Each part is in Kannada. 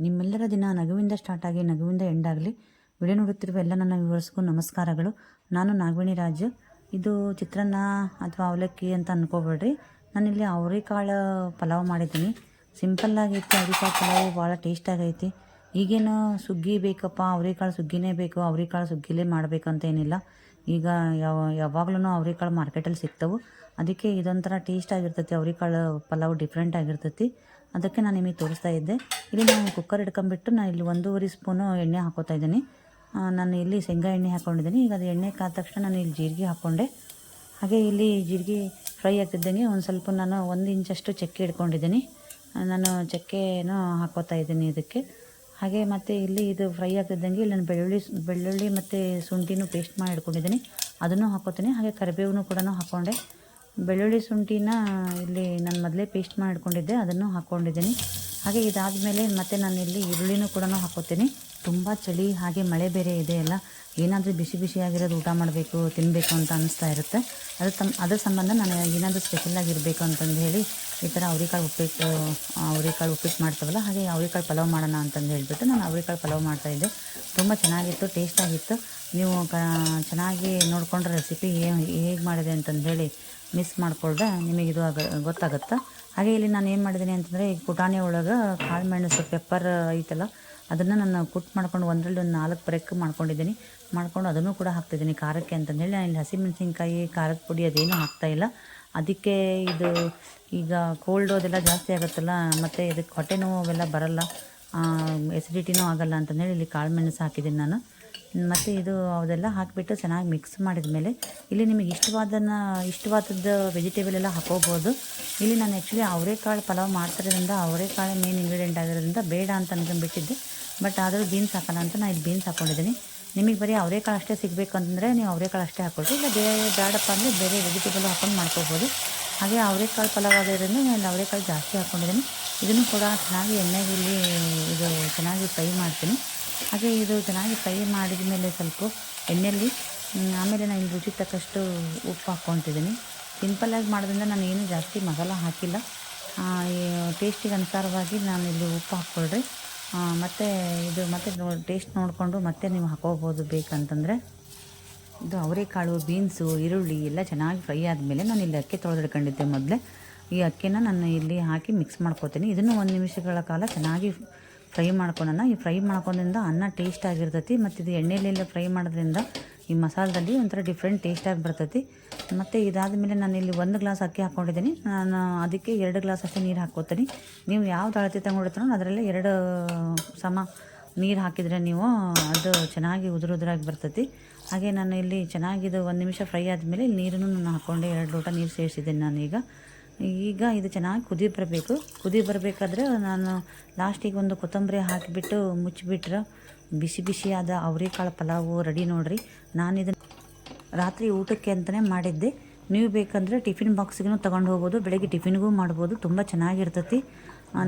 ನಿಮ್ಮೆಲ್ಲರ ದಿನ ನಗುವಿಂದ ಸ್ಟಾರ್ಟ್ ಆಗಿ ನಗುವಿಂದ ಎಂಡ್ ಆಗಲಿ. ವಿಡಿಯೋ ನೋಡುತ್ತಿರುವ ಎಲ್ಲ ನನ್ನ ವ್ಯೂವರ್ಸ್ಗೂ ನಮಸ್ಕಾರಗಳು. ನಾನು ನಾಗವೇಣಿ ರಾಜು. ಇದು ಚಿತ್ರಾನ್ನ ಅಥವಾ ಅವಲಕ್ಕಿ ಅಂತ ಅಂದ್ಕೋಬೇಡ್ರಿ. ನಾನಿಲ್ಲಿ ಅವರೆಕಾಳು ಪಲಾವ್ ಮಾಡಿದ್ದೀನಿ. ಸಿಂಪಲ್ಲಾಗೈತಿ. ಅವರೆಕಾಳು ಪಲಾವು ಭಾಳ ಟೇಸ್ಟಾಗೈತಿ. ಈಗೇನು ಸುಗ್ಗಿ ಬೇಕಪ್ಪ, ಅವರೆಕಾಳು ಸುಗ್ಗಿನೇ ಬೇಕು, ಅವರೆಕಾಳು ಸುಗ್ಗಿಲೇ ಮಾಡಬೇಕಂತ ಏನಿಲ್ಲ. ಈಗ ಯಾವಾಗ್ಲೂ ಅವರೆಕಾಳು ಮಾರ್ಕೆಟಲ್ಲಿ ಸಿಗ್ತವೆ. ಅದಕ್ಕೆ ಇದೊಂಥರ ಟೇಸ್ಟ್ ಆಗಿರ್ತೈತಿ. ಅವರೆಕಾಳು ಪಲಾವ್ ಡಿಫ್ರೆಂಟ್ ಆಗಿರ್ತೈತಿ. ಅದಕ್ಕೆ ನಾನು ನಿಮಗೆ ತೋರಿಸ್ತಾ ಇದ್ದೆ. ಇಲ್ಲಿ ನಾನು ಕುಕ್ಕರ್ ಇಟ್ಕೊಂಡ್ಬಿಟ್ಟು ನಾನು ಇಲ್ಲಿ 1.5 ಸ್ಪೂನು ಎಣ್ಣೆ ಹಾಕೋತಾ ಇದ್ದೀನಿ. ನಾನು ಇಲ್ಲಿ ಶೇಂಗಾ ಎಣ್ಣೆ ಹಾಕ್ಕೊಂಡಿದ್ದೀನಿ. ಈಗ ಅದು ಎಣ್ಣೆ ಕಾದ ತಕ್ಷಣ ನಾನು ಇಲ್ಲಿ ಜೀರಿಗೆ ಹಾಕ್ಕೊಂಡೆ. ಹಾಗೆ ಇಲ್ಲಿ ಜೀರಿಗೆ ಫ್ರೈ ಆಗ್ತಿದ್ದಂಗೆ ಒಂದು ಸ್ವಲ್ಪ ನಾನು 1 ಇಂಚಷ್ಟು ಚಕ್ಕೆ ಇಟ್ಕೊಂಡಿದ್ದೀನಿ. ನಾನು ಚಕ್ಕೆನೂ ಹಾಕೋತಾ ಇದ್ದೀನಿ ಇದಕ್ಕೆ. ಹಾಗೆ ಮತ್ತು ಇಲ್ಲಿ ಇದು ಫ್ರೈ ಆಗ್ತಿದ್ದಂಗೆ ಇಲ್ಲಿ ನಾನು ಬೆಳ್ಳುಳ್ಳಿ ಮತ್ತು ಶುಂಠಿನೂ ಪೇಸ್ಟ್ ಮಾಡಿ ಇಟ್ಕೊಂಡಿದ್ದೀನಿ, ಅದನ್ನು ಹಾಕೋತೀನಿ. ಹಾಗೆ ಕರಿಬೇವು ಕೂಡ ಹಾಕ್ಕೊಂಡೆ. ಬೆಳ್ಳುಳ್ಳಿ ಶುಂಠಿನ ಇಲ್ಲಿ ನಾನು ಮೊದಲೇ ಪೇಸ್ಟ್ ಮಾಡಿ ಇಟ್ಕೊಂಡಿದ್ದೆ, ಅದನ್ನು ಹಾಕ್ಕೊಂಡಿದ್ದೀನಿ. ಹಾಗೆ ಇದಾದಮೇಲೆ ಮತ್ತೆ ನಾನು ಇಲ್ಲಿ ಈರುಳ್ಳಿನೂ ಕೂಡ ಹಾಕ್ಕೋತೀನಿ. ತುಂಬ ಚಳಿ, ಹಾಗೆ ಮಳೆ ಬೇರೆ ಇದೆ ಅಲ್ಲ, ಏನಾದರೂ ಬಿಸಿ ಬಿಸಿಯಾಗಿರೋದು ಊಟ ಮಾಡಬೇಕು, ತಿನ್ನಬೇಕು ಅಂತ ಅನ್ನಿಸ್ತಾ ಇರುತ್ತೆ. ಅದ್ರ ಸಂಬಂಧ ನಾನು ಏನಾದರೂ ಸ್ಪೆಷಲಾಗಿರಬೇಕು ಅಂತಂದು ಹೇಳಿ ಈ ಥರ ಅವರೆಕಾಳು ಉಪ್ಪಿಟ್ಟು ಮಾಡ್ತೀವಲ್ಲ, ಹಾಗೆ ಅವರೆಕಾಳು ಪಲಾವ್ ಮಾಡೋಣ ಅಂತಂದು ಹೇಳಿಬಿಟ್ಟು ನಾನು ಅವರೆಕಾಳು ಪಲಾವ್ ಮಾಡ್ತಾಯಿದ್ದೆ. ತುಂಬ ಚೆನ್ನಾಗಿತ್ತು, ಟೇಸ್ಟಾಗಿತ್ತು. ನೀವು ಚೆನ್ನಾಗಿ ನೋಡಿಕೊಂಡ್ರೆ ರೆಸಿಪಿ ಹೇಗೆ ಮಾಡಿದೆ ಅಂತಂದು ಹೇಳಿ ಮಿಸ್ ಮಾಡಿಕೊಂಡ್ರೆ ನಿಮಗೆ ಇದು ಗೊತ್ತಾಗುತ್ತೆ. ಹಾಗೆ ಇಲ್ಲಿ ನಾನು ಏನು ಮಾಡಿದ್ದೀನಿ ಅಂತಂದರೆ, ಈಗ ಪುಟಾಣಿ ಒಳಗೆ ಕಾಳು ಮೆಣಸು ಪೆಪ್ಪರ್ ಐತಲ್ಲ, ಅದನ್ನು ನಾನು ಕುಟ್ ಮಾಡ್ಕೊಂಡು 1 4 ಬ್ರೇಕ್ ಮಾಡ್ಕೊಂಡಿದ್ದೀನಿ. ಮಾಡ್ಕೊಂಡು ಅದನ್ನು ಕೂಡ ಹಾಕ್ತಿದ್ದೀನಿ ಖಾರಕ್ಕೆ ಅಂತಂದೇಳಿ. ನಾನು ಇಲ್ಲಿ ಹಸಿಮೆಣಸಿನ್ಕಾಯಿ, ಖಾರದ ಪುಡಿ ಅದೇನೂ ಹಾಕ್ತಾಯಿಲ್ಲ. ಅದಕ್ಕೆ ಇದು ಈಗ ಕೋಲ್ಡು ಅದೆಲ್ಲ ಜಾಸ್ತಿ ಆಗುತ್ತಲ್ಲ, ಮತ್ತು ಇದಕ್ಕೆ ಹೊಟ್ಟೆ ನೋವು ಅವೆಲ್ಲ ಬರಲ್ಲ, ಎಸಿಡಿಟಿನೂ ಆಗೋಲ್ಲ ಅಂತಂದೇಳಿ ಇಲ್ಲಿ ಕಾಳು ಮೆಣಸು ಹಾಕಿದ್ದೀನಿ ನಾನು. ಮತ್ತು ಇದು ಅದೆಲ್ಲ ಹಾಕಿಬಿಟ್ಟು ಚೆನ್ನಾಗಿ ಮಿಕ್ಸ್ ಮಾಡಿದ ಮೇಲೆ ಇಲ್ಲಿ ನಿಮಗೆ ಇಷ್ಟವಾದದ್ದು ವೆಜಿಟೇಬಲ್ ಎಲ್ಲ ಹಾಕೋಬೋದು. ಇಲ್ಲಿ ನಾನು ಆ್ಯಕ್ಚುಲಿ ಅವರೆಕಾಳು ಪಲಾವ್ ಮಾಡ್ತಿರೋದ್ರಿಂದ ಅವರೆಕಾಳು ಮೇನ್ ಇಂಗ್ರೀಡಿಯೆಂಟ್ ಆಗಿರೋದ್ರಿಂದ ಬೇಡ ಅಂತ ಅನ್ಕೊಂಡ್ಬಿಟ್ಟಿದ್ದೆ. ಬಟ್ ಆದರೂ ಬೀನ್ಸ್ ಹಾಕೋಣ ಅಂತ ನಾನು ಇಲ್ಲಿ ಬೀನ್ಸ್ ಹಾಕ್ಕೊಂಡಿದ್ದೀನಿ. ನಿಮಗೆ ಬರೀ ಅವರೆಕಾಳು ಅಷ್ಟೇ ಸಿಗಬೇಕು ಅಂತಂದರೆ ನೀವು ಅವರೆಕಾಳು ಅಷ್ಟೇ ಹಾಕ್ಕೊಳ್ರಿ, ಇಲ್ಲ ಬೇಡಪ್ಪ ಅಂದರೆ ಬೇರೆ ವೆಜಿಟೇಬಲ್ ಹಾಕೊಂಡು ಮಾಡ್ಕೋಬೋದು. ಹಾಗೆ ಅವರೆಕಾಳು ಪಲಾವ್ ಆಗಿರೋದ್ರಿಂದ ನಾನು ಅವರೆಕಾಳು ಜಾಸ್ತಿ ಹಾಕ್ಕೊಂಡಿದ್ದೀನಿ. ಇದನ್ನು ಕೂಡ ಚೆನ್ನಾಗಿ ಎಣ್ಣೆಗೆ ಇಲ್ಲಿ ಇದು ಚೆನ್ನಾಗಿ ಫ್ರೈ ಮಾಡ್ತೀನಿ. ಹಾಗೆ ಇದು ಚೆನ್ನಾಗಿ ಫ್ರೈ ಮಾಡಿದ ಮೇಲೆ ಸ್ವಲ್ಪ ಎಣ್ಣೆಯಲ್ಲಿ ಆಮೇಲೆ ನಾನು ಇಲ್ಲಿ ರುಚಿಗೆ ತಕ್ಕಷ್ಟು ಉಪ್ಪು ಹಾಕ್ಕೊತಿದ್ದೀನಿ. ಸಿಂಪಲ್ಲಾಗಿ ಮಾಡೋದ್ರಿಂದ ನಾನು ಏನು ಜಾಸ್ತಿ ಮಸಾಲ ಹಾಕಿಲ್ಲ. ಟೇಸ್ಟಿಗೆ ಅನುಸಾರವಾಗಿ ನಾನು ಇಲ್ಲಿ ಉಪ್ಪು ಹಾಕ್ಕೊಳ್ರಿ. ಮತ್ತು ಇದು ಮತ್ತೆ ಟೇಸ್ಟ್ ನೋಡಿಕೊಂಡು ಮತ್ತೆ ನೀವು ಹಾಕೋಬೋದು ಬೇಕಂತಂದರೆ. ಇದು ಅವರೆಕಾಳು, ಬೀನ್ಸು, ಈರುಳ್ಳಿ ಎಲ್ಲ ಚೆನ್ನಾಗಿ ಫ್ರೈ ಆದಮೇಲೆ ನಾನು ಇಲ್ಲಿ ಅಕ್ಕಿ ತೊಳೆದಿಟ್ಕೊಂಡಿದ್ದೆ ಮೊದಲೇ. ಈ ಅಕ್ಕಿನ ನಾನು ಇಲ್ಲಿ ಹಾಕಿ ಮಿಕ್ಸ್ ಮಾಡ್ಕೋತೀನಿ. ಇದನ್ನು 1 ನಿಮಿಷಗಳ ಕಾಲ ಚೆನ್ನಾಗಿ ಫ್ರೈ ಮಾಡ್ಕೊಳ್ಳೋಣ. ಈ ಫ್ರೈ ಮಾಡ್ಕೊಂಡ್ರಿಂದ ಅನ್ನ ಟೇಸ್ಟ್ ಆಗಿರ್ತೈತಿ. ಮತ್ತು ಇದು ಎಣ್ಣೆಲೆಲ್ಲ ಫ್ರೈ ಮಾಡೋದ್ರಿಂದ ಈ ಮಸಾಲದಲ್ಲಿ ಒಂಥರ ಡಿಫ್ರೆಂಟ್ ಟೇಸ್ಟಾಗಿ ಬರ್ತೈತಿ. ಮತ್ತು ಇದಾದಮೇಲೆ ನಾನು ಇಲ್ಲಿ 1 ಗ್ಲಾಸ್ ಅಕ್ಕಿ ಹಾಕ್ಕೊಂಡಿದ್ದೀನಿ. ನಾನು ಅದಕ್ಕೆ 2 ಗ್ಲಾಸ್ ಅಷ್ಟೇ ನೀರು ಹಾಕ್ಕೋತೀನಿ. ನೀವು ಯಾವ್ದು ಅಳತೆ ತಗೊಂಡಿರ್ತೀರೋ ಅದರಲ್ಲೇ 2 ಸಮ ನೀರು ಹಾಕಿದರೆ ನೀವು ಅದು ಚೆನ್ನಾಗಿ ಉದುರಾಗಿ ಬರ್ತೈತಿ. ಹಾಗೆ ನಾನು ಇಲ್ಲಿ ಚೆನ್ನಾಗಿದು 1 ನಿಮಿಷ ಫ್ರೈ ಆದಮೇಲೆ ಇಲ್ಲಿ ನೀರನ್ನು ನಾನು ಹಾಕ್ಕೊಂಡೆ. 2 ಲೋಟ ನೀರು ಸೇರಿಸಿದ್ದೀನಿ ನಾನೀಗ. ಇದು ಚೆನ್ನಾಗಿ ಕುದಿ ಬರಬೇಕಾದ್ರೆ ನಾನು ಲಾಸ್ಟಿಗೆ ಒಂದು ಕೊತ್ತಂಬರಿ ಹಾಕಿಬಿಟ್ಟು ಮುಚ್ಚಿಬಿಟ್ರೆ ಬಿಸಿ ಬಿಸಿಯಾದ ಅವರೆಕಾಳು ಪಲಾವು ರೆಡಿ ನೋಡಿರಿ. ನಾನು ಇದನ್ನು ರಾತ್ರಿ ಊಟಕ್ಕೆ ಅಂತಲೇ ಮಾಡಿದ್ದೆ. ನೀವು ಬೇಕಂದರೆ ಟಿಫಿನ್ ಬಾಕ್ಸಿಗೂ ತೊಗೊಂಡು ಹೋಗ್ಬೋದು, ಬೆಳಗ್ಗೆ ಟಿಫಿನ್ಗೂ ಮಾಡ್ಬೋದು. ತುಂಬ ಚೆನ್ನಾಗಿರ್ತೈತಿ.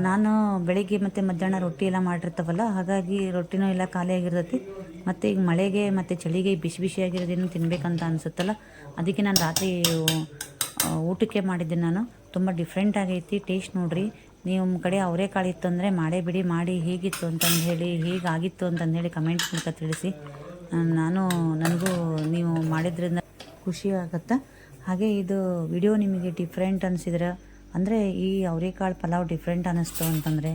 ನಾನು ಬೆಳಗ್ಗೆ ಮತ್ತು ಮಧ್ಯಾಹ್ನ ರೊಟ್ಟಿ ಎಲ್ಲ ಮಾಡಿರ್ತಾವಲ್ಲ, ಹಾಗಾಗಿ ರೊಟ್ಟಿನೂ ಎಲ್ಲ ಖಾಲಿಯಾಗಿರ್ತೈತಿ. ಮತ್ತು ಈಗ ಮಳೆಗೆ ಮತ್ತು ಚಳಿಗೆ ಬಿಸಿ ಬಿಸಿಯಾಗಿರೋದೇನು ತಿನ್ನಬೇಕಂತ ಅನಿಸುತ್ತಲ್ಲ, ಅದಕ್ಕೆ ನಾನು ರಾತ್ರಿ ಊಟಕ್ಕೆ ಮಾಡಿದ್ದೆ ನಾನು. ತುಂಬ ಡಿಫ್ರೆಂಟ್ ಆಗೈತಿ. ಟೇಸ್ಟ್ ನೋಡಿರಿ. ನಿಮ್ಮ ಕಡೆ ಅವರೆಕಾಳು ಇತ್ತು ಅಂದರೆ ಮಾಡೇ ಬಿಡಿ. ಮಾಡಿ ಹೇಗಿತ್ತು ಅಂತಂದು ಹೇಳಿ, ಹೇಗಾಗಿತ್ತು ಅಂತಂದು ಹೇಳಿ ಕಮೆಂಟ್ಸ್ ಮೂಲಕ ತಿಳಿಸಿ. ನನಗೂ ನೀವು ಮಾಡಿದ್ರಿಂದ ಖುಷಿ ಆಗುತ್ತೆ. ಹಾಗೆ ಇದು ವಿಡಿಯೋ ನಿಮಗೆ ಡಿಫ್ರೆಂಟ್ ಅನಿಸಿದ್ರೆ ಅಂದರೆ ಈ ಅವರೆಕಾಳು ಪಲಾವ್ ಡಿಫ್ರೆಂಟ್ ಅನ್ನಿಸ್ತು ಅಂತಂದರೆ,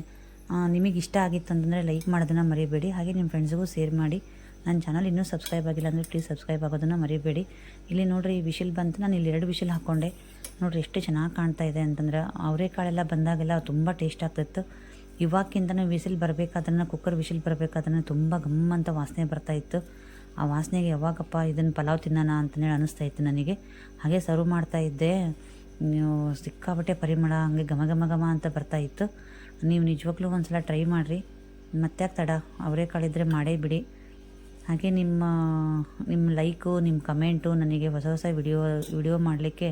ನಿಮಗೆ ಇಷ್ಟ ಆಗಿತ್ತು ಅಂತಂದರೆ ಲೈಕ್ ಮಾಡೋದನ್ನು ಮರಿಬೇಡಿ. ಹಾಗೆ ನಿಮ್ಮ ಫ್ರೆಂಡ್ಸ್ಗೂ ಶೇರ್ ಮಾಡಿ. ನನ್ನ ಚಾನಲ್ ಇನ್ನೂ ಸಬ್ಸ್ಕ್ರೈಬ್ ಆಗಿಲ್ಲ ಅಂದರೆ ಪ್ಲೀಸ್ ಸಬ್ಸ್ಕ್ರೈಬ್ ಆಗೋದನ್ನು ಮರಿಬೇಡಿ. ಇಲ್ಲಿ ನೋಡಿರಿ ವಿಶಿಲ್ ಬಂತು. ನಾನು ಇಲ್ಲಿ 2 ವಿಶಿಲ್ ಹಾಕ್ಕೊಂಡೆ. ನೋಡಿರಿ ಎಷ್ಟು ಚೆನ್ನಾಗಿ ಕಾಣ್ತಾ ಇದೆ ಅಂತಂದ್ರೆ. ಅವರೆಕಾಳೆಲ್ಲ ಬಂದಾಗೆಲ್ಲ ತುಂಬ ಟೇಸ್ಟ್ ಆಗ್ತಿತ್ತು. ಇವಾಗಕ್ಕಿಂತನೂ ವಿಸಿಲ್ ಬರಬೇಕಾದ್ರೆ, ಕುಕ್ಕರ್ ವಿಶಿಲ್ ಬರಬೇಕಾದ್ರೆ ತುಂಬ ಗಮ್ಮಂತ ವಾಸನೆ ಬರ್ತಾಯಿತ್ತು. ಆ ವಾಸನೆಗೆ ಯಾವಾಗಪ್ಪ ಇದನ್ನು ಪಲಾವ್ ತಿನ್ನೋಣ ಅಂತಂದೇಳಿ ಅನ್ನಿಸ್ತಾಯಿತ್ತು ನನಗೆ. ಹಾಗೆ ಸರ್ವ್ ಮಾಡ್ತಾಯಿದ್ದೆ. ನೀವು ಸಿಕ್ಕಾಬಟ್ಟೆ ಪರಿಮಳ ಹಂಗೆ ಘಮ ಅಂತ ಬರ್ತಾಯಿತ್ತು. ನೀವು ನಿಜವಾಗ್ಲೂ ಒಂದು ಸಲ ಟ್ರೈ ಮಾಡಿರಿ. ಮತ್ತೆ ತಡ, ಅವರೆಕಾಳಿದ್ರೆ ಮಾಡೇ ಬಿಡಿ. ಹಾಗೆ ನಿಮ್ಮ ಲೈಕು, ನಿಮ್ಮ ಕಮೆಂಟು ನನಗೆ ಹೊಸ ವಿಡಿಯೋ ಮಾಡಲಿಕ್ಕೆ